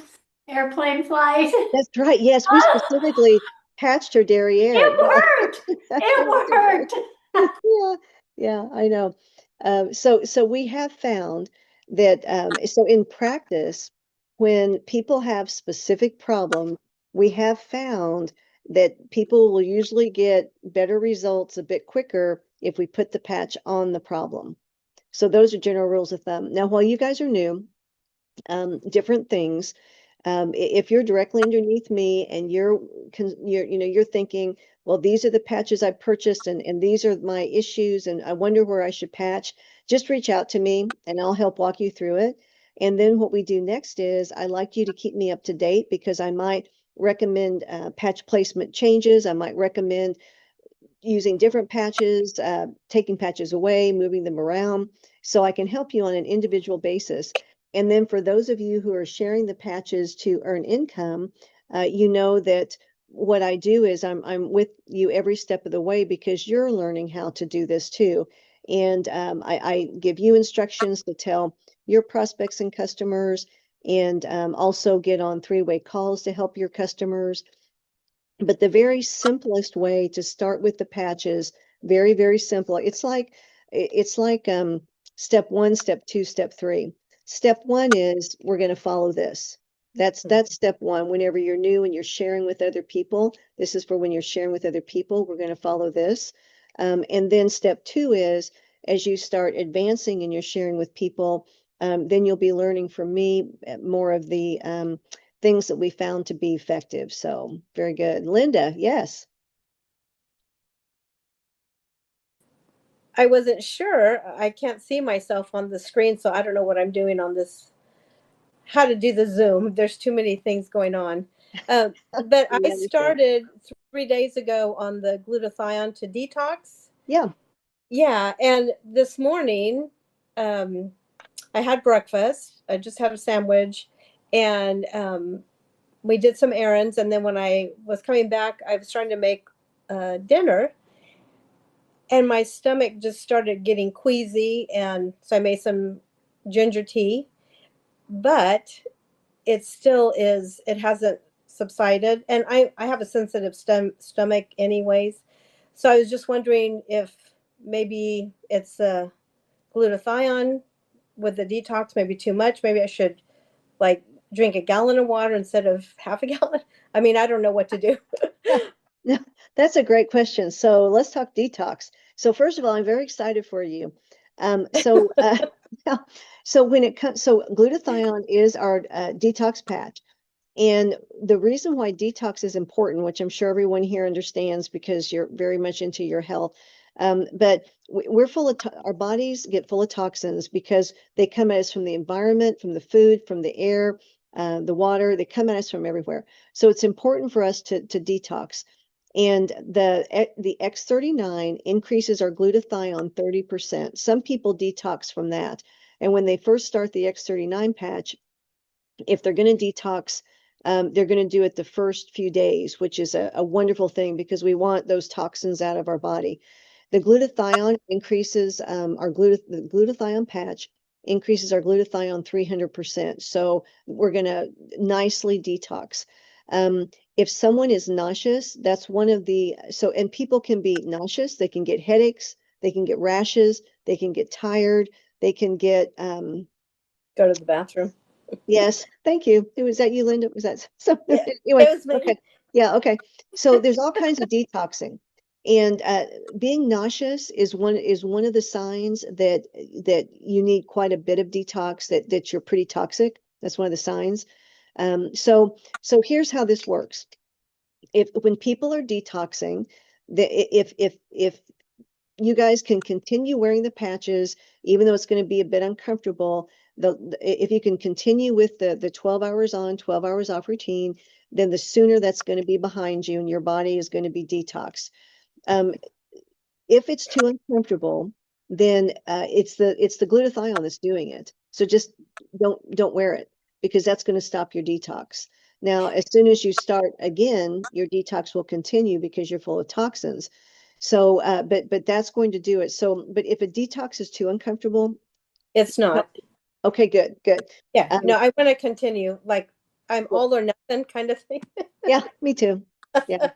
airplane flight. That's right. Yes, we specifically patched her derriere. It worked. It worked. Yeah, yeah, I know. So we have found that so in practice, when people have specific problems, we have found that people will usually get better results a bit quicker if we put the patch on the problem. So those are general rules of thumb. Now, while you guys are new, different things. If you're directly underneath me and you're thinking, well, these are the patches I purchased and these are my issues and I wonder where I should patch, just reach out to me and I'll help walk you through it. And then what we do next is I like you to keep me up to date because I might recommend patch placement changes. I might recommend using different patches, taking patches away, moving them around, so I can help you on an individual basis. And then for those of you who are sharing the patches to earn income, you know that what I do is I'm with you every step of the way because you're learning how to do this too. And I give you instructions to tell your prospects and customers, and also get on three-way calls to help your customers. But the very simplest way to start with the patches, very, very simple. It's like step one, step two, step three. Step one is we're going to follow this. That's step one. Whenever you're new and you're sharing with other people, this is for when you're sharing with other people, we're going to follow this. And then step two is as you start advancing and you're sharing with people, then you'll be learning from me more of the things that we found to be effective. So very good. Linda, yes. I wasn't sure. I can't see myself on the screen, so I don't know what I'm doing on this, how to do the Zoom. There's too many things going on. But I started 3 days ago on the glutathione to detox. Yeah. Yeah. And this morning, I had breakfast. I just had a sandwich and we did some errands. And then when I was coming back, I was trying to make dinner. And my stomach just started getting queasy. And so I made some ginger tea. But it still is, it hasn't subsided. And I have a sensitive stomach anyways. So I was just wondering if maybe it's a glutathione with the detox, maybe too much. Maybe I should like drink a gallon of water instead of half a gallon. I mean, I don't know what to do. No, that's a great question. So let's talk detox. So first of all, I'm very excited for you. So when it comes, so glutathione is our detox patch. And the reason why detox is important, which I'm sure everyone here understands because you're very much into your health, but we're full of, our bodies get full of toxins because they come at us from the environment, from the food, from the air, the water, they come at us from everywhere. So it's important for us to detox. And the X39 increases our glutathione 30%. Some people detox from that. And when they first start the X39 patch, if they're going to detox they're going to do it the first few days, which is a wonderful thing because we want those toxins out of our body. The glutathione increases the glutathione patch increases our glutathione 300%. So we're going to nicely detox. If someone is nauseous, that's one of the, and people can be nauseous, they can get headaches, they can get rashes, they can get tired, they can get, Go to the bathroom. Yes, thank you. Was that you, Linda? Was that something? Yeah, Anyway, it was me. okay. Yeah, okay. So there's all kinds of detoxing. And being nauseous is one of the signs that you need quite a bit of detox, that you're pretty toxic. That's one of the signs. So here's how this works. When people are detoxing, if you guys can continue wearing the patches, even though it's going to be a bit uncomfortable, if you can continue with the 12 hours on, 12 hours off routine, then the sooner that's going to be behind you and your body is going to be detoxed. If it's too uncomfortable, then it's the glutathione that's doing it. So just don't wear it, because that's going to stop your detox. Now, as soon as you start again, your detox will continue because you're full of toxins. So, but that's going to do it. So, but if a detox is too uncomfortable, It's not. Okay, good. Yeah, no, I want to continue. Like, I'm all or nothing kind of thing. Yeah, me too. Yeah,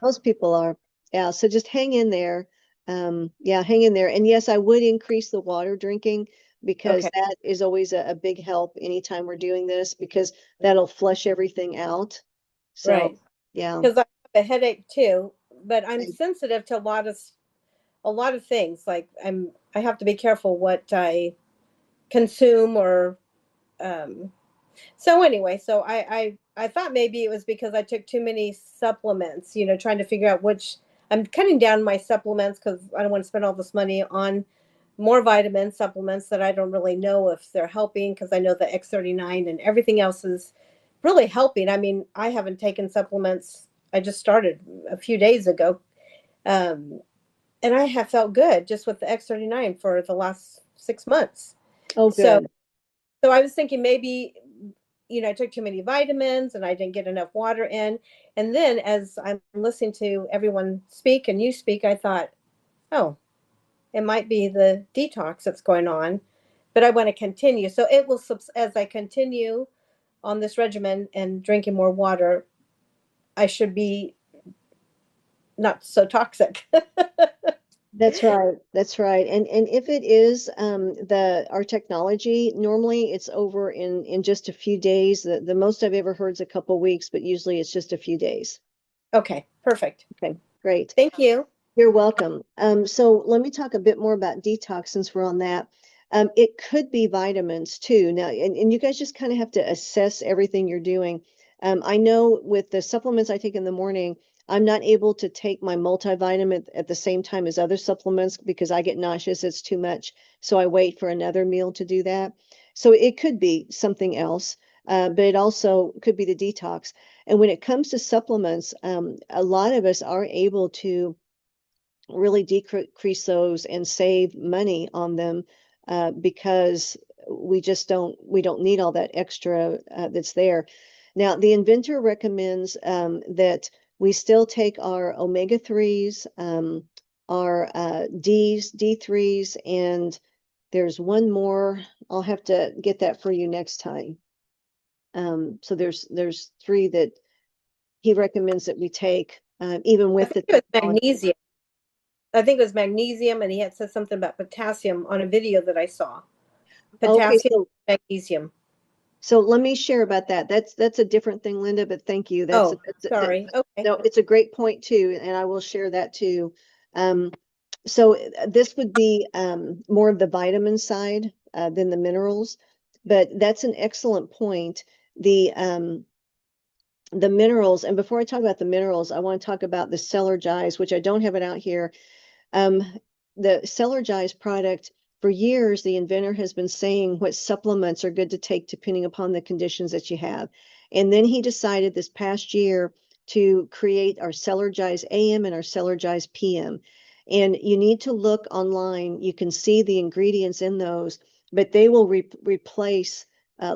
most people are. Yeah, so just hang in there. Hang in there. And yes, I would increase the water drinking, because that is always a big help anytime we're doing this, because that'll flush everything out. So, right. Yeah. Because I have a headache too, but I'm sensitive to a lot of things. Like I have to be careful what I consume or so anyway, so I thought maybe it was because I took too many supplements, trying to figure out which. I'm cutting down my supplements because I don't want to spend all this money on more vitamin supplements that I don't really know if they're helping, because I know the X39 and everything else is really helping. I mean, I haven't taken supplements. I just started a few days ago. And I have felt good just with the X39 for the last 6 months. Oh, good. So I was thinking maybe, I took too many vitamins and I didn't get enough water in. And then as I'm listening to everyone speak and you speak, I thought, oh, it might be the detox that's going on, but I want to continue. So it will, as I continue on this regimen and drinking more water, I should be not so toxic. That's right. That's right. And if it is our technology, normally it's over in just a few days. The most I've ever heard is a couple weeks, but usually it's just a few days. Okay, perfect. Okay, great. Thank you. You're welcome. So let me talk a bit more about detox since we're on that. It could be vitamins too. Now, and you guys just kind of have to assess everything you're doing. I know with the supplements I take in the morning, I'm not able to take my multivitamin at the same time as other supplements because I get nauseous. It's too much. So I wait for another meal to do that. So it could be something else, but it also could be the detox. And when it comes to supplements, a lot of us are able to really decrease those and save money on them because we don't need all that extra that's there. Now, the inventor recommends that we still take our omega-3s, our D3s, and there's one more. I'll have to get that for you next time. So there's 3 that he recommends that we take, even with the magnesium. I think it was magnesium, and he had said something about potassium on a video that I saw. Potassium, magnesium. So let me share about that. That's a different thing, Linda, but thank you. Sorry. Okay. No, it's a great point too, and I will share that too. So this would be more of the vitamin side than the minerals, but that's an excellent point. The minerals, and before I talk about the minerals, I want to talk about the Cellergize, which I don't have it out here. The Cellergize product, for years, the inventor has been saying what supplements are good to take depending upon the conditions that you have. And then he decided this past year to create our Cellergize AM and our Cellergize PM. And you need to look online. You can see the ingredients in those, but they will replace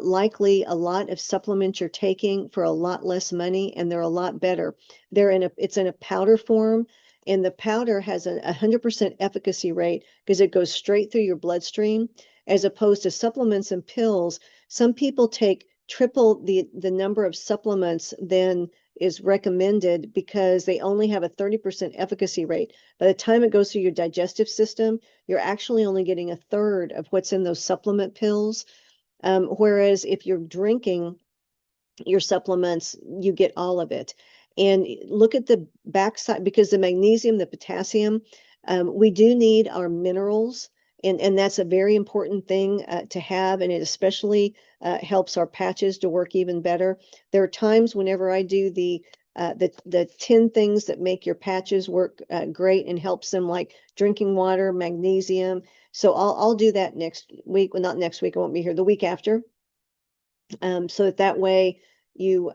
likely a lot of supplements you're taking for a lot less money, and they're a lot better. It's in a powder form, and the powder has a 100% efficacy rate because it goes straight through your bloodstream, as opposed to supplements and pills. Some people take triple the number of supplements than is recommended because they only have a 30% efficacy rate. By the time it goes through your digestive system, you're actually only getting a third of what's in those supplement pills. Whereas if you're drinking your supplements, you get all of it. And look at the backside, because the magnesium, the potassium, we do need our minerals. And that's a very important thing to have. And it especially helps our patches to work even better. There are times whenever I do the 10 things that make your patches work great and helps them, like drinking water, magnesium. So I'll do that next week. Well, not next week, I won't be here, the week after. So that way you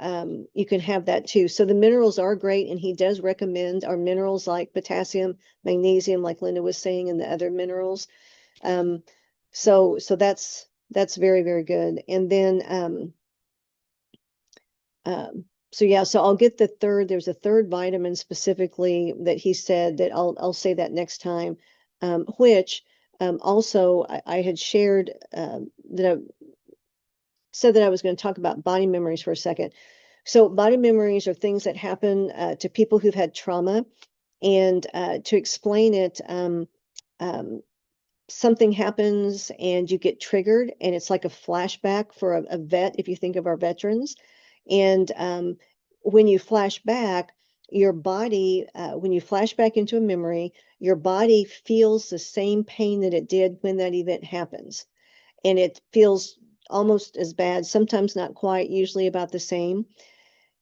can have that too. So the minerals are great, and he does recommend our minerals like potassium, magnesium, like Linda was saying, and the other minerals. So that's very, very good. And then so yeah, so I'll get there's a third vitamin specifically that he said that I'll say that next time, which also I had shared that I said that I was going to talk about body memories for a second. So body memories are things that happen to people who've had trauma. And to explain it, something happens and you get triggered, and it's like a flashback for a vet, if you think of our veterans. And when you flash back, your body, when you flash back into a memory, your body feels the same pain that it did when that event happens. And it feels almost as bad, sometimes not quite, usually about the same.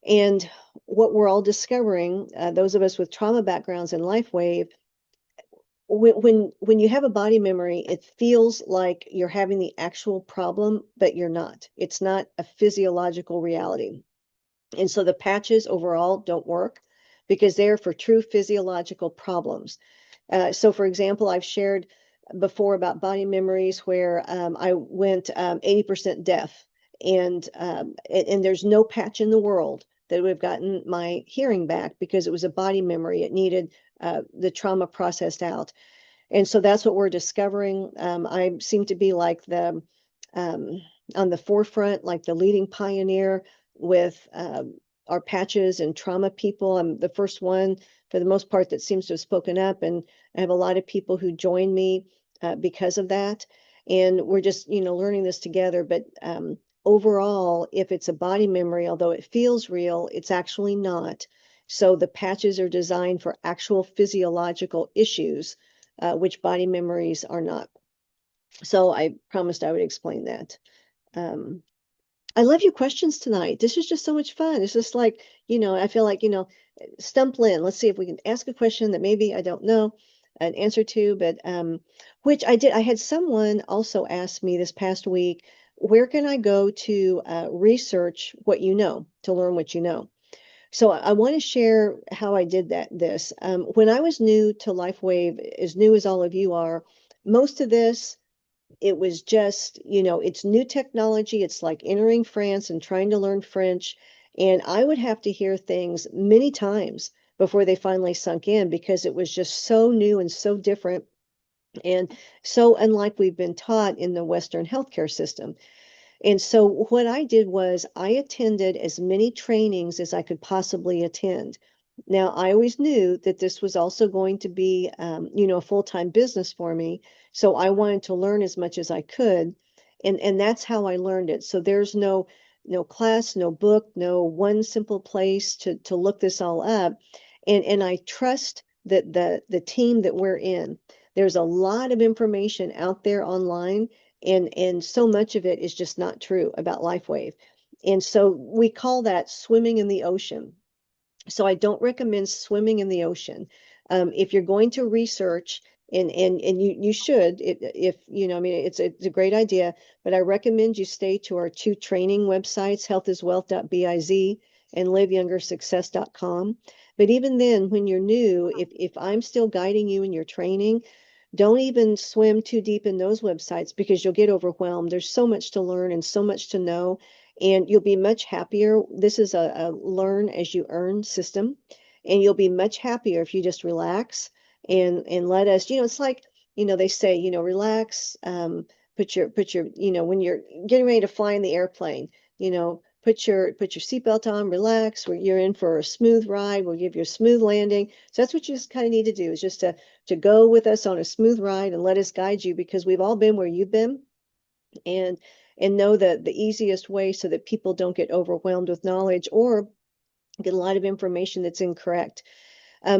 And what we're all discovering, those of us with trauma backgrounds in LifeWave, when you have a body memory, it feels like you're having the actual problem, but you're not. It's not a physiological reality. And so the patches overall don't work because they're for true physiological problems. So for example, I've shared before about body memories where I went 80% deaf, and there's no patch in the world that would have gotten my hearing back because it was a body memory. It needed the trauma processed out. And so that's what we're discovering. I seem to be like on the forefront, like the leading pioneer with our patches and trauma people. I'm the first one, for the most part, that seems to have spoken up, and I have a lot of people who join me because of that. And we're just, learning this together. But overall, if it's a body memory, although it feels real, it's actually not. So the patches are designed for actual physiological issues, which body memories are not. So I promised I would explain that. I love your questions tonight. This is just so much fun. It's just like, I feel like, stump Lynne. Let's see if we can ask a question that maybe I don't know an answer to, but which I did. I had someone also ask me this past week, where can I go to research what you know, to learn what you know? So I want to share how I did this. When I was new to LifeWave, as new as all of you are, most of this, it was just, it's new technology. It's like entering France and trying to learn French. And I would have to hear things many times before they finally sunk in, because it was just so new and so different and so unlike we've been taught in the Western healthcare system. And so what I did was I attended as many trainings as I could possibly attend. Now, I always knew that this was also going to be, a full-time business for me. So I wanted to learn as much as I could. And that's how I learned it. So there's no class, no book, no one simple place to look this all up. And I trust that the team that we're in, there's a lot of information out there online. And so much of it is just not true about LifeWave. And so we call that swimming in the ocean. So I don't recommend swimming in the ocean. If you're going to research, and you should, if it's a great idea, but I recommend you stay to our two training websites, healthiswealth.biz and liveyoungersuccess.com. But even then, when you're new, if I'm still guiding you in your training, don't even swim too deep in those websites because you'll get overwhelmed. There's so much to learn and so much to know, and you'll be much happier. This is a learn as you earn system, and you'll be much happier if you just relax and let us, it's like, they say, relax, put your, when you're getting ready to fly in the airplane, put your seatbelt on, relax, you're in for a smooth ride. We'll give you a smooth landing. So that's what you just kind of need to do, is just to go with us on a smooth ride and let us guide you, because we've all been where you've been, and know that the easiest way so that people don't get overwhelmed with knowledge or get a lot of information that's incorrect.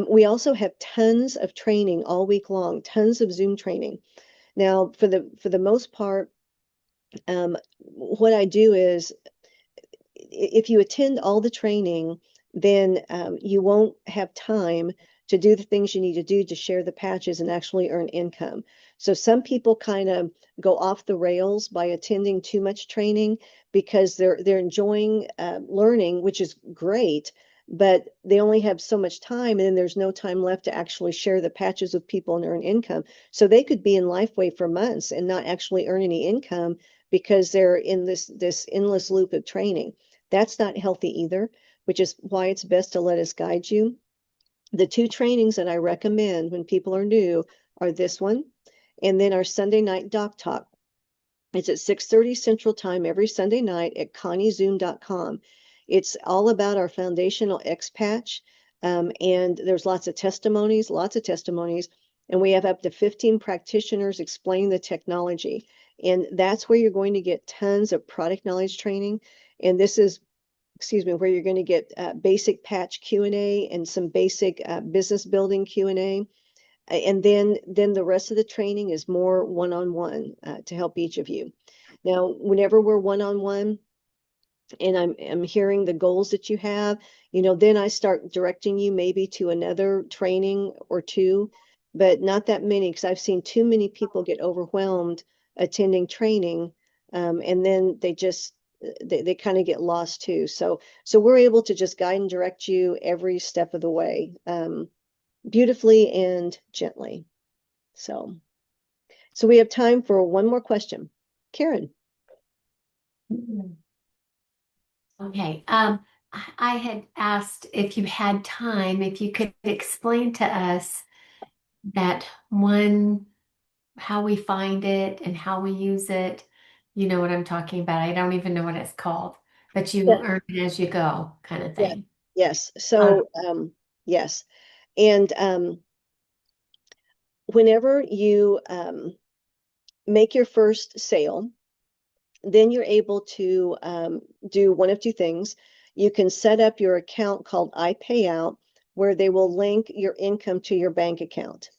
We also have tons of training all week long, tons of Zoom training. Now, for the most part, what I do is, if you attend all the training, then you won't have time to do the things you need to do to share the patches and actually earn income. So some people kind of go off the rails by attending too much training because they're enjoying learning, which is great, but they only have so much time, and then there's no time left to actually share the patches with people and earn income. So they could be in LifeWave for months and not actually earn any income because they're in this endless loop of training. That's not healthy either, which is why it's best to let us guide you. The two trainings that I recommend when people are new are this one, and then our Sunday night Doc Talk. It's at 6:30 Central Time every Sunday night at conniezoom.com. It's all about our foundational X patch, and there's lots of testimonies, and we have up to 15 practitioners explaining the technology. And that's where you're going to get tons of product knowledge training. And this is, where you're going to get basic patch Q&A and some basic business building Q&A. And then the rest of the training is more one-on-one to help each of you. Now, whenever we're one-on-one and I'm hearing the goals that you have, then I start directing you maybe to another training or two, but not that many, because I've seen too many people get overwhelmed attending training, and then they just they kind of get lost too. So we're able to just guide and direct you every step of the way, beautifully and gently. So we have time for one more question. Karen. Okay. I had asked if you had time, if you could explain to us that one, how we find it and how we use it. You know what I'm talking about. I don't even know what it's called, but you earn it as you go, kind of thing. Yes. So, yes. And whenever you make your first sale, then you're able to do one of two things. You can set up your account called iPayout, where they will link your income to your bank account.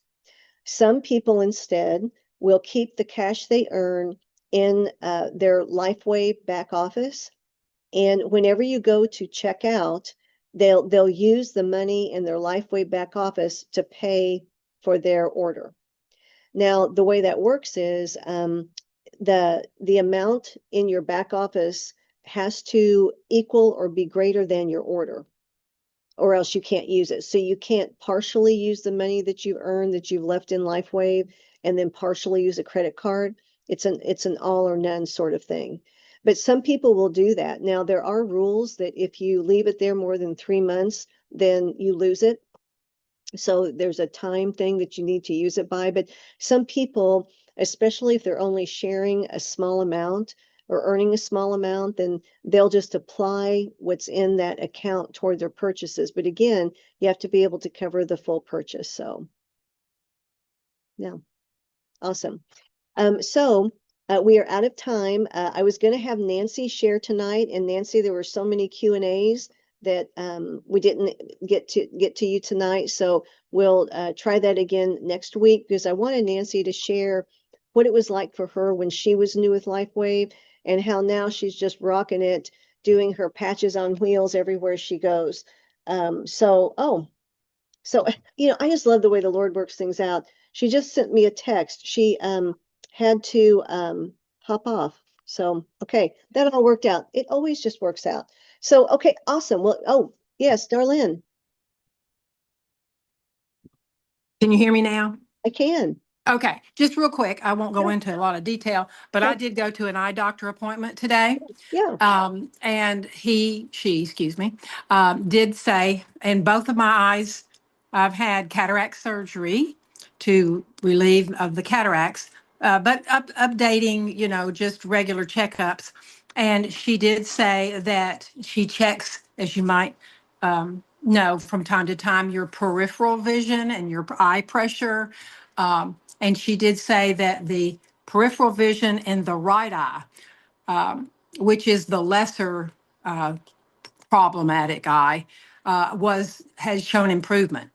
Some people instead will keep the cash they earn in their LifeWave back office. And whenever you go to check out, they'll use the money in their LifeWave back office to pay for their order. Now, the way that works is the amount in your back office has to equal or be greater than your order, or else you can't use it. So you can't partially use the money that you've earned, that you've left in LifeWave, and then partially use a credit card. It's an all or none sort of thing. But some people will do that. Now, there are rules that if you leave it there more than 3 months, then you lose it. So there's a time thing that you need to use it by. But some people, especially if they're only sharing a small amount or earning a small amount, then they'll just apply what's in that account toward their purchases. But again, you have to be able to cover the full purchase. So, yeah, awesome. We are out of time. I was going to have Nancy share tonight, and Nancy, there were so many Q&As that we didn't get to you tonight. So we'll try that again next week, because I wanted Nancy to share what it was like for her when she was new with LifeWave, and how now she's just rocking it, doing her patches on wheels everywhere she goes. I just love the way the Lord works things out. She just sent me a text. She had to hop off. So, okay, that all worked out. It always just works out. So, okay, awesome. Well, oh, yes, Darlene. Can you hear me now? I can. Okay, just real quick, I won't go into a lot of detail, but I did go to an eye doctor appointment today. Yeah. And she, excuse me, did say, in both of my eyes, I've had cataract surgery to relieve of the cataracts, but updating, just regular checkups. And she did say that she checks, as you might know, from time to time, your peripheral vision and your eye pressure. And she did say that the peripheral vision in the right eye, which is the lesser problematic eye, has shown improvement.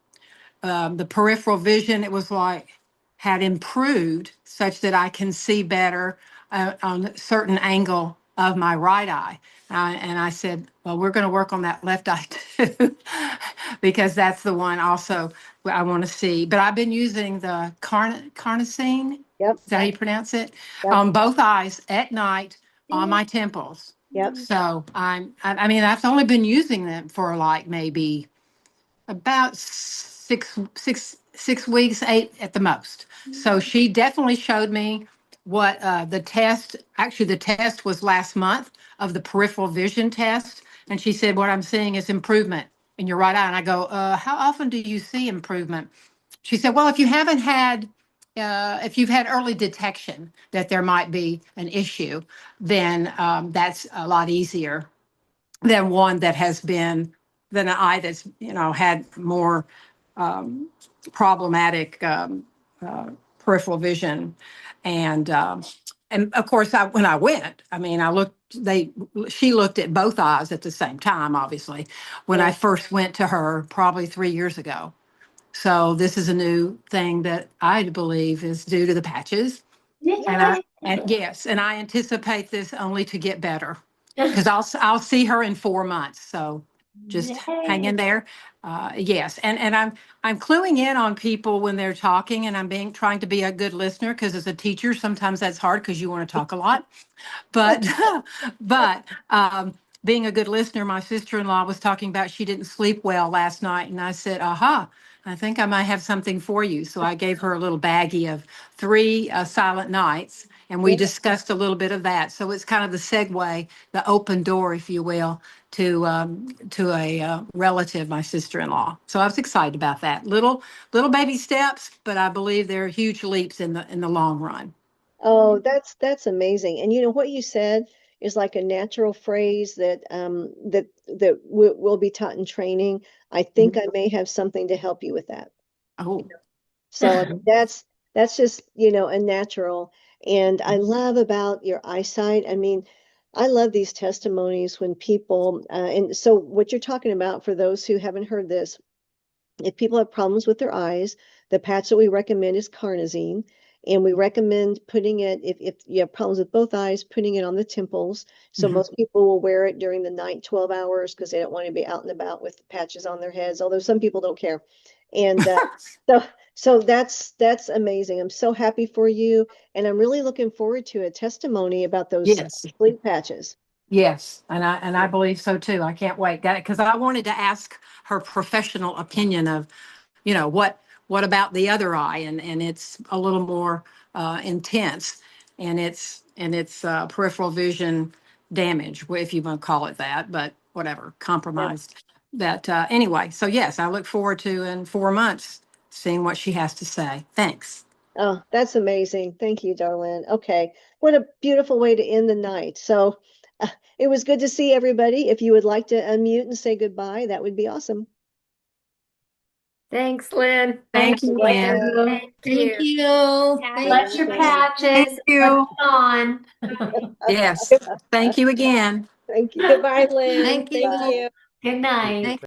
The peripheral vision, it was like, had improved such that I can see better on a certain angle of my right eye. And I said, well, we're going to work on that left eye too, because that's the one also I want to see. But I've been using the carnosine. Yep. Is that how you pronounce it? Yep. On both eyes at night on my temples. Yep. So I mean, I've only been using them for like maybe about 6 weeks, 8 at the most. So she definitely showed me what the test was last month of the peripheral vision test. And she said, what I'm seeing is improvement in your right eye. And I go, how often do you see improvement? She said, well, if you've had early detection that there might be an issue, then that's a lot easier than one that has been, than an eye that's, had more problematic peripheral vision. And of course, when I went, I mean, she looked at both eyes at the same time, obviously, when I first went to her probably 3 years ago. So this is a new thing that I believe is due to the patches. And yes, and I anticipate this only to get better, because I'll see her in 4 months. So just hang in there. Yes, and I'm cluing in on people when they're talking, and I'm trying to be a good listener, because as a teacher, sometimes that's hard because you want to talk a lot. But being a good listener, my sister-in-law was talking about she didn't sleep well last night, and I said, aha, I think I might have something for you. So I gave her a little baggie of 3 silent nights, and we discussed a little bit of that. So it's kind of the segue, the open door, if you will, to a relative, my sister-in-law. So I was excited about that. Little baby steps, but I believe they're huge leaps in the long run. Oh, that's amazing. And what you said is like a natural phrase that will be taught in training. I think I may have something to help you with that. Oh, So that's just, a natural. And I love about your eyesight. I mean, I love these testimonies when people, and so what you're talking about, for those who haven't heard this, if people have problems with their eyes, the patch that we recommend is carnosine. And we recommend putting it, if you have problems with both eyes, putting it on the temples. So most people will wear it during the night, 12 hours, because they don't want to be out and about with patches on their heads, although some people don't care. And so that's amazing. I'm so happy for you. And I'm really looking forward to a testimony about those sleep patches. Yes, and I believe so too. I can't wait. Got it, because I wanted to ask her professional opinion of, what about the other eye, and it's a little more intense, and it's peripheral vision damage, if you want to call it that, but whatever, compromised. That anyway. So yes, I look forward to, in 4 months, seeing what she has to say. Thanks. Oh, that's amazing. Thank you, Darlene. Okay, what a beautiful way to end the night. So it was good to see everybody. If you would like to unmute and say goodbye, that would be awesome. Thanks, Lynn. Thank you, Lynn. Thank you. Thank you. Bless your patches. Thank you. On. Yes. Thank you again. Thank you. Goodbye, Lynn. Thank you. Thank you. Good night. Thank